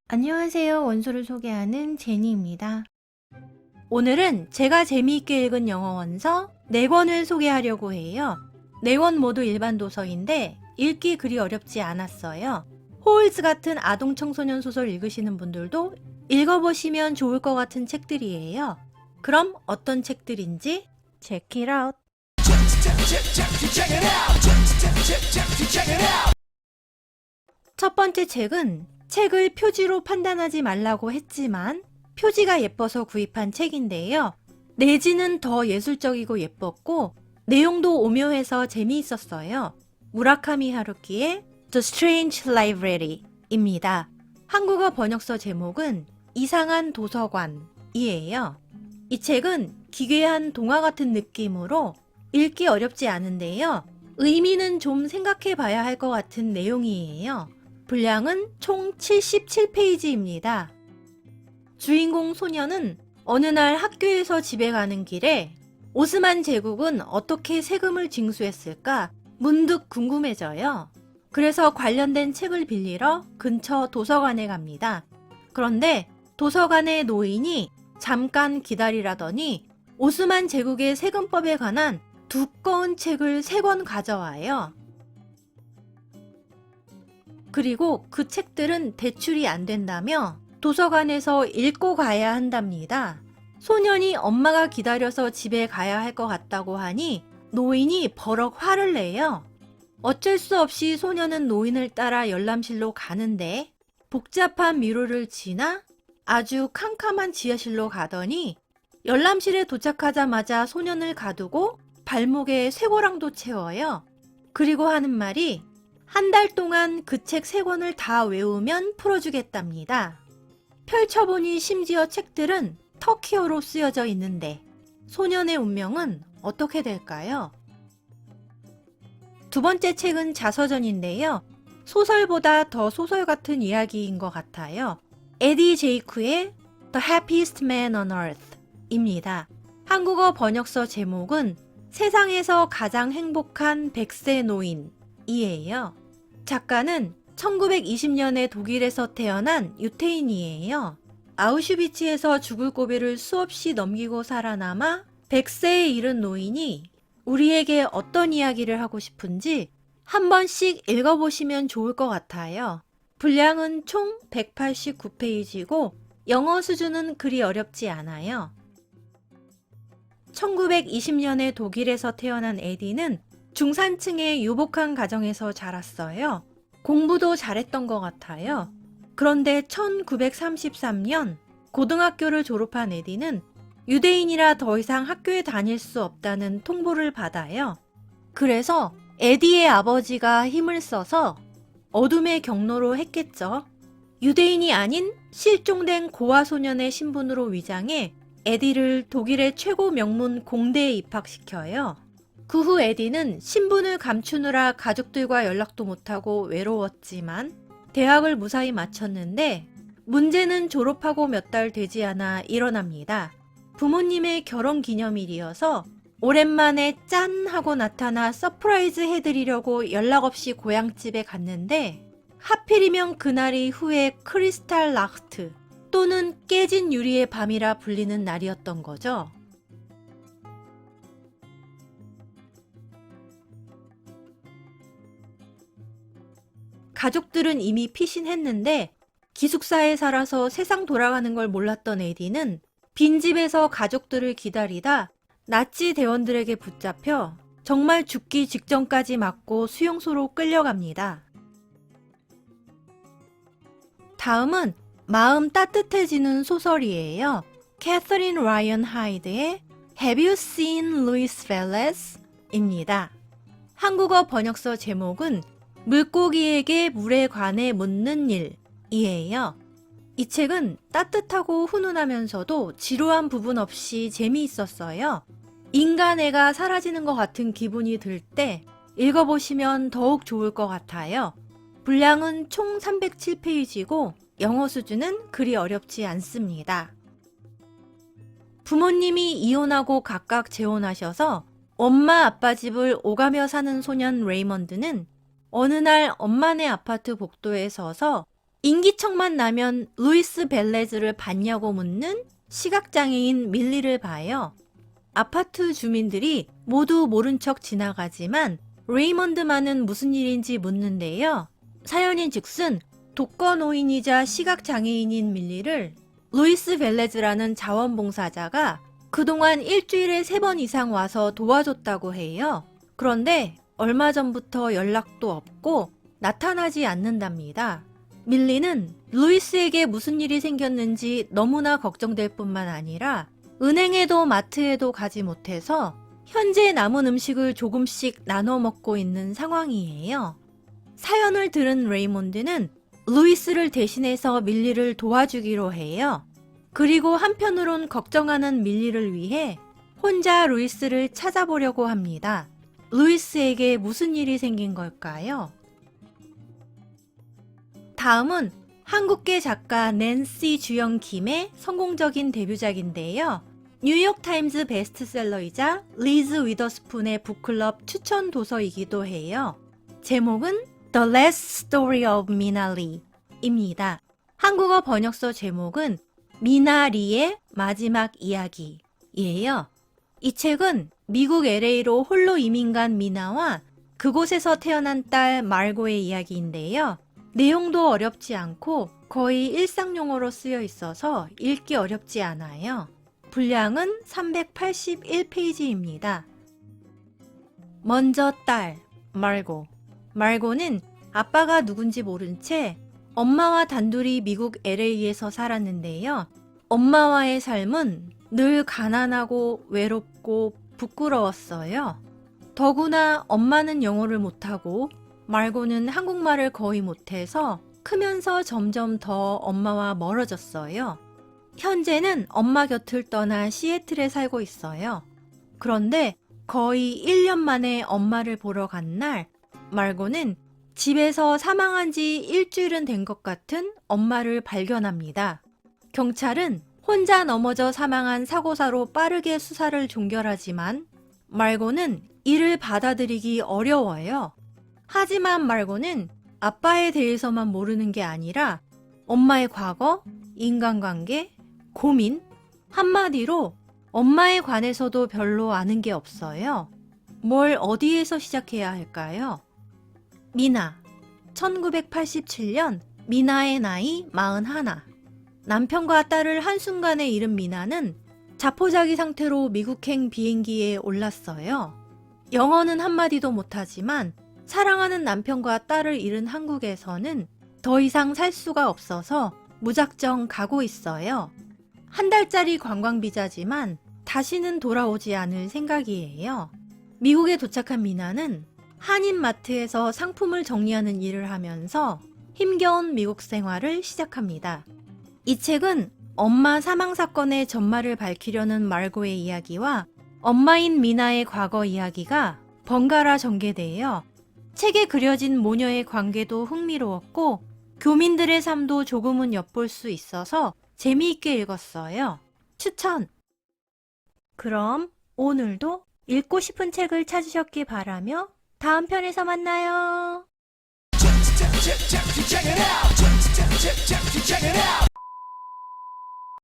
안녕하세요. 원소를 소개하는 제니입니다. 오늘은 제가 재미있게 읽은 영어 원서 4권을 소개하려고 해요. 4권 모두 일반 도서인데 읽기 그리 어렵지 않았어요. 호울즈 같은 아동 청소년 소설 읽으시는 분들도 읽어보시면 좋을 것 같은 책들이에요. 그럼 어떤 책들인지 check it out. 첫 번째 책은 책을 표지로 판단하지 말라고 했지만 표지가 예뻐서 구입한 책인데요. 내지는 더 예술적이고 예뻤고 내용도 오묘해서 재미있었어요. 무라카미 하루키의 The Strange Library입니다. 한국어 번역서 제목은 이상한 도서관이에요. 이 책은 기괴한 동화 같은 느낌으로 읽기 어렵지 않은데요. 의미는 좀 생각해 봐야 할 것 같은 내용이에요. 분량은 총 77페이지입니다. 주인공 소녀는 어느 날 학교에서 집에 가는 길에 오스만 제국은 어떻게 세금을 징수했을까 문득 궁금해져요. 그래서 관련된 책을 빌리러 근처 도서관에 갑니다. 그런데 도서관의 노인이 잠깐 기다리라더니 오스만 제국의 세금법에 관한 두꺼운 책을 3권 가져와요. 그리고 그 책들은 대출이 안 된다며 도서관에서 읽고 가야 한답니다. 소년이 엄마가 기다려서 집에 가야 할 것 같다고 하니 노인이 버럭 화를 내요. 어쩔 수 없이 소년은 노인을 따라 열람실로 가는데 복잡한 미로를 지나 아주 캄캄한 지하실로 가더니 열람실에 도착하자마자 소년을 가두고 발목에 쇠고랑도 채워요. 그리고 하는 말이 한 달 동안 그 책 3권을 다 외우면 풀어주겠답니다. 펼쳐보니 심지어 책들은 터키어로 쓰여져 있는데 소년의 운명은 어떻게 될까요? 두 번째 책은 자서전인데요. 소설보다 더 소설 같은 이야기인 것 같아요. 에디 제이크의 The Happiest Man on Earth 입니다. 한국어 번역서 제목은 세상에서 가장 행복한 100세 노인이에요. 작가는 1920년에 독일에서 태어난 유태인이에요. 아우슈비츠에서 죽을 고비를 수없이 넘기고 살아남아 100세에 이른 노인이 우리에게 어떤 이야기를 하고 싶은지 한 번씩 읽어보시면 좋을 것 같아요. 분량은 총 189페이지고 영어 수준은 그리 어렵지 않아요. 1920년에 독일에서 태어난 에디는 중산층의 유복한 가정에서 자랐어요. 공부도 잘했던 것 같아요. 그런데 1933년 고등학교를 졸업한 에디는 유대인이라 더 이상 학교에 다닐 수 없다는 통보를 받아요. 그래서 에디의 아버지가 힘을 써서 어둠의 경로로 했겠죠. 유대인이 아닌 실종된 고아 소년의 신분으로 위장해 에디를 독일의 최고 명문 공대에 입학시켜요. 그 후 에디는 신분을 감추느라 가족들과 연락도 못하고 외로웠지만 대학을 무사히 마쳤는데 문제는 졸업하고 몇 달 되지 않아 일어납니다. 부모님의 결혼 기념일이어서 오랜만에 짠 하고 나타나 서프라이즈 해드리려고 연락 없이 고향집에 갔는데 하필이면 그날이 후에 크리스탈 나흐트 또는 깨진 유리의 밤이라 불리는 날이었던 거죠. 가족들은 이미 피신했는데 기숙사에 살아서 세상 돌아가는 걸 몰랐던 에디는 빈집에서 가족들을 기다리다 나치 대원들에게 붙잡혀 정말 죽기 직전까지 맞고 수용소로 끌려갑니다. 다음은 마음 따뜻해지는 소설이에요. 캐서린 라이언 하이드의 Have You Seen Luis Velez? 입니다. 한국어 번역서 제목은 물고기에게 물에 관해 묻는 일이에요. 이 책은 따뜻하고 훈훈하면서도 지루한 부분 없이 재미있었어요. 인간애가 사라지는 것 같은 기분이 들 때 읽어보시면 더욱 좋을 것 같아요. 분량은 총 307페이지고 영어 수준은 그리 어렵지 않습니다. 부모님이 이혼하고 각각 재혼하셔서 엄마 아빠 집을 오가며 사는 소년 레이먼드는 어느 날 엄마네 아파트 복도에 서서 인기척만 나면 루이스 벨레즈를 봤냐고 묻는 시각장애인 밀리를 봐요. 아파트 주민들이 모두 모른 척 지나가지만 레이먼드만은 무슨 일인지 묻는데요. 사연인즉슨 독거노인이자 시각장애인인 밀리를 루이스 벨레즈라는 자원봉사자가 그동안 일주일에 3번 이상 와서 도와줬다고 해요. 그런데 얼마 전부터 연락도 없고 나타나지 않는답니다. 밀리는 루이스에게 무슨 일이 생겼는지 너무나 걱정될 뿐만 아니라 은행에도 마트에도 가지 못해서 현재 남은 음식을 조금씩 나눠 먹고 있는 상황이에요. 사연을 들은 레이몬드는 루이스를 대신해서 밀리를 도와주기로 해요. 그리고 한편으론 걱정하는 밀리를 위해 혼자 루이스를 찾아보려고 합니다. 루이스에게 무슨 일이 생긴 걸까요? 다음은 한국계 작가 낸시 주영 김의 성공적인 데뷔작인데요. 뉴욕타임즈 베스트셀러이자 리즈 위더스푼의 북클럽 추천 도서이기도 해요. 제목은 The Last Story of Mina Lee입니다. 한국어 번역서 제목은 미나 리의 마지막 이야기예요. 이 책은 미국 LA로 홀로 이민 간 미나와 그곳에서 태어난 딸 말고의 이야기인데요. 내용도 어렵지 않고 거의 일상 용어로 쓰여 있어서 읽기 어렵지 않아요. 분량은 381페이지입니다. 먼저 딸, 말고. 말고는 아빠가 누군지 모른 채 엄마와 단둘이 미국 LA에서 살았는데요. 엄마와의 삶은 늘 가난하고 외롭고 부끄러웠어요. 더구나 엄마는 영어를 못하고 말고는 한국말을 거의 못해서 크면서 점점 더 엄마와 멀어졌어요. 현재는 엄마 곁을 떠나 시애틀에 살고 있어요. 그런데 거의 1년 만에 엄마를 보러 간 날, 말고는 집에서 사망한 지 일주일은 된 것 같은 엄마를 발견합니다. 경찰은 혼자 넘어져 사망한 사고사로 빠르게 수사를 종결하지만 말고는 이를 받아들이기 어려워요. 하지만 말고는 아빠에 대해서만 모르는 게 아니라 엄마의 과거, 인간관계, 고민, 한마디로 엄마에 관해서도 별로 아는 게 없어요. 뭘 어디에서 시작해야 할까요? 미나, 1987년 미나의 나이 41. 남편과 딸을 한순간에 잃은 미나는 자포자기 상태로 미국행 비행기에 올랐어요. 영어는 한마디도 못하지만 사랑하는 남편과 딸을 잃은 한국에서는 더 이상 살 수가 없어서 무작정 가고 있어요. 1달짜리 관광비자지만 다시는 돌아오지 않을 생각이에요. 미국에 도착한 미나는 한인마트에서 상품을 정리하는 일을 하면서 힘겨운 미국 생활을 시작합니다. 이 책은 엄마 사망 사건의 전말을 밝히려는 말고의 이야기와 엄마인 미나의 과거 이야기가 번갈아 전개되어 책에 그려진 모녀의 관계도 흥미로웠고 교민들의 삶도 조금은 엿볼 수 있어서 재미있게 읽었어요. 추천! 그럼 오늘도 읽고 싶은 책을 찾으셨기 바라며 다음 편에서 만나요.